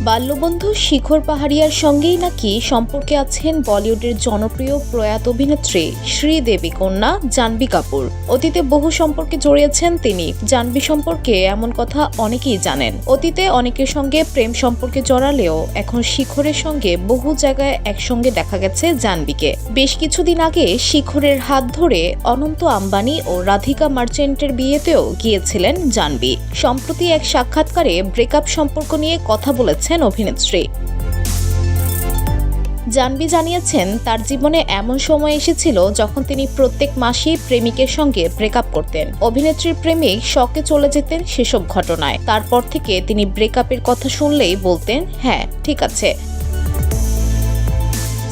বাল্যবন্ধু শিখর পাহাড়িয়ার সঙ্গেই নাকি সম্পর্কে আছেন বলিউডের জনপ্রিয় প্রয়াত অভিনেত্রী শ্রীদেবী কন্যা জাহ্নবী কাপুর। অতীতে বহু সম্পর্কে জড়িয়েছেন তিনি। জাহ্নবী সম্পর্কে এমন কথা অনেকেই জানেন। অতীতে অনেকের সঙ্গে প্রেম সম্পর্কে জড়ালেও এখন শিখরের সঙ্গে বহু জায়গায় একসঙ্গে দেখা গেছে জাহ্নবীকে। বেশ কিছুদিন আগে শিখরের হাত ধরে অনন্ত আম্বানি ও রাধিকা মার্চেন্টের বিয়েতেও গিয়েছিলেন জাহ্নবী। সম্প্রতি এক সাক্ষাৎকারে ব্রেকআপ সম্পর্ক নিয়ে কথা বলেছেন অভিনেত্রী। জাহ্নবী জানিয়েছেন, তার জীবনে এমন সময় এসেছিল যখন তিনি প্রত্যেক মাসেই প্রেমিকের সঙ্গে ব্রেকআপ করতেন। অভিনেত্রীর প্রেমিক শকে চলে যেতেন সেসব ঘটনায়। তারপর থেকে তিনি ব্রেকআপের কথা শুনলেই বলতেন, হ্যাঁ ঠিক আছে।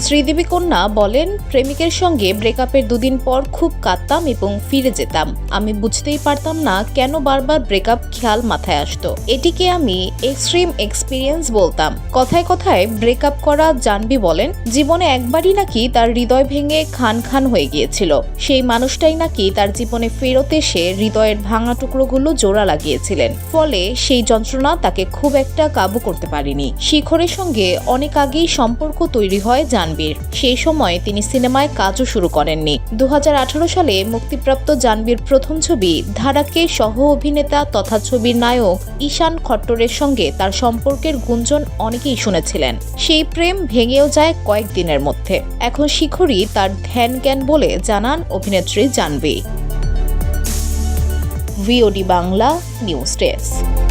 শ্রীদেবী কন্যা বলেন, প্রেমিকের সঙ্গে ব্রেকআপের দুদিন পর খুব কাঁদতাম এবং ফিরে যেতাম। আমি বুঝতেই পারতাম না কেন বারবার ব্রেকআপ খেয়াল মাথায় আসতো। এটিকে আমি এক্সট্রিম এক্সপিরিয়েন্স বলতাম। কথায় কথায় ব্রেকআপ করা জাহ্নবী বলেন, জীবনে একবারই নাকি তার হৃদয় ভেঙে খান খান হয়ে গিয়েছিল। সেই মানুষটাই নাকি তার জীবনে ফেরত এসে হৃদয়ের ভাঙা টুকরোগুলো জোড়া লাগিয়েছিলেন। ফলে সেই যন্ত্রণা তাকে খুব একটা কাবু করতে পারেনি। শিখরের সঙ্গে অনেক আগেই সম্পর্ক তৈরি হয় জাহ্নবীর। সেই সময় তিনি সিনেমায় কাজও শুরু করেননি। 2018 সালে মুক্তিপ্রাপ্ত জাহ্নবীর প্রথম ছবি ধাড়াকে সহ অভিনেতা তথা ছবির নায়ক ঈশান খট্টরের সঙ্গে তার সম্পর্কের গুঞ্জন অনেকেই শুনেছিলেন। সেই প্রেম ভেঙেও যায় কয়েকদিনের মধ্যে। এখন শিখরই তার ধ্যান জ্ঞান বলে জানান অভিনেত্রী Jahnavi. VOD Bangla news desk.